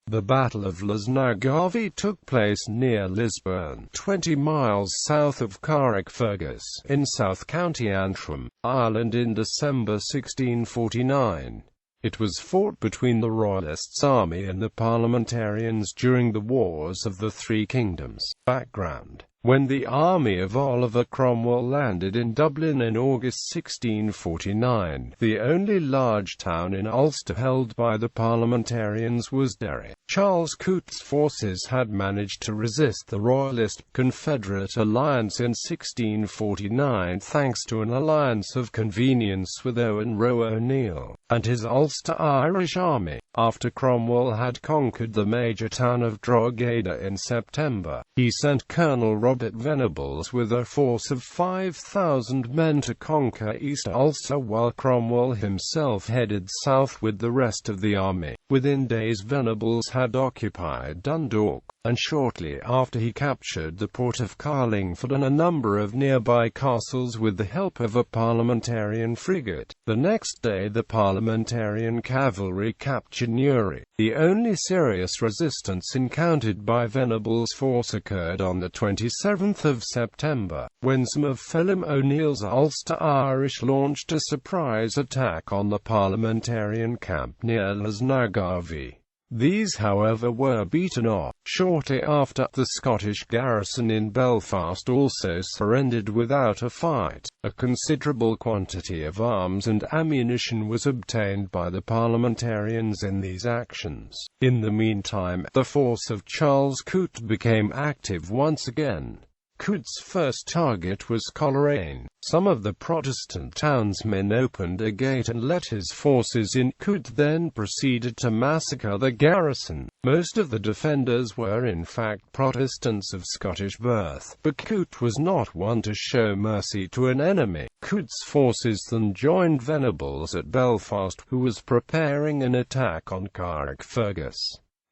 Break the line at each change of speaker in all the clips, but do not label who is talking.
The Battle of Lisnagarvey took place near Lisburn, 20 miles south of Carrickfergus, in South County Antrim, Ireland in December 1649. It was fought between the Royalists' army and the Parliamentarians during the Wars of the Three Kingdoms. Background: when the army of Oliver Cromwell landed in Dublin in August 1649, the only large town in Ulster held by the Parliamentarians was Derry. Charles Coote's forces had managed to resist the Royalist-Confederate alliance in 1649 thanks to an alliance of convenience with Owen Roe O'Neill and his Ulster Irish army. After Cromwell had conquered the major town of Drogheda in September, he sent Colonel Robert Venables with a force of 5,000 men to conquer East Ulster, while Cromwell himself headed south with the rest of the army. Within days Venables had occupied Dundalk, and shortly after he captured the port of Carlingford and a number of nearby castles with the help of a Parliamentarian frigate. The next day the Parliamentarian cavalry captured Newry. The only serious resistance encountered by Venables' force occurred on the 27th of September, when some of Phelim O'Neill's Ulster Irish launched a surprise attack on the Parliamentarian camp near Lisnagarvey. These, however, were beaten off. Shortly after, the Scottish garrison in Belfast also surrendered without a fight. A considerable quantity of arms and ammunition was obtained by the Parliamentarians in these actions. In the meantime, the force of Charles Coote became active once again. Coote's first target was Coleraine. Some of the Protestant townsmen opened a gate and let his forces in. Coote then proceeded to massacre the garrison. Most of the defenders were in fact Protestants of Scottish birth, but Coote was not one to show mercy to an enemy. Coote's forces then joined Venables at Belfast, who was preparing an attack on Carrickfergus.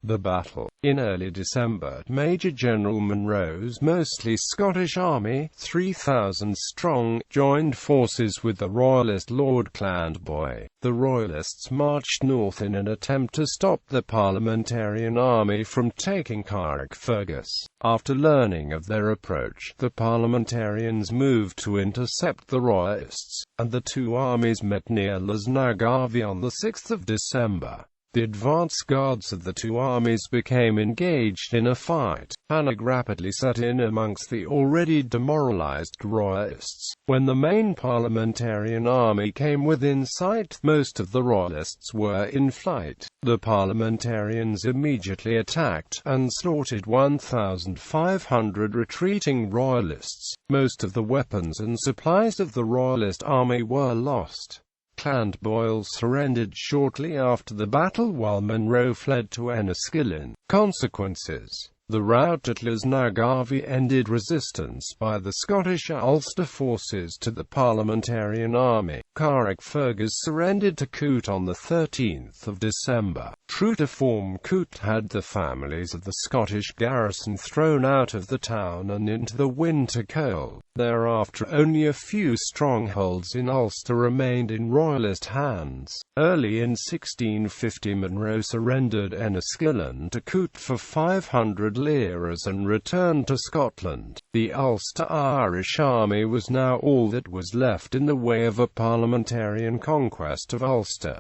The battle. In early December, Major General Monro's mostly Scottish army, 3,000 strong, joined forces with the Royalist Lord Clandeboy. The Royalists marched north in an attempt to stop the Parliamentarian army from taking Carrickfergus. After learning of their approach, the Parliamentarians moved to intercept the Royalists, and the two armies met near Lisnagarvey on the 6th of December. The advance guards of the two armies became engaged in a fight. Panic rapidly set in amongst the already demoralized Royalists. When the main Parliamentarian army came within sight, most of the Royalists were in flight. The Parliamentarians immediately attacked, and slaughtered 1,500 retreating Royalists. Most of the weapons and supplies of the Royalist army were lost. Clandeboy surrendered shortly after the battle, while Monro fled to Enniskillen. Consequences: the rout at Lisnagarvey ended resistance by the Scottish Ulster forces to the Parliamentarian army. Carrickfergus surrendered to Coote on the 13th of December. True to form, Coote had the families of the Scottish garrison thrown out of the town and into the winter cold. Thereafter, only a few strongholds in Ulster remained in Royalist hands. Early in 1650, Monro surrendered Enniskillen to Coote for 500 liras and returned to Scotland. The Ulster Irish army was now all that was left in the way of a Parliamentarian conquest of Ulster.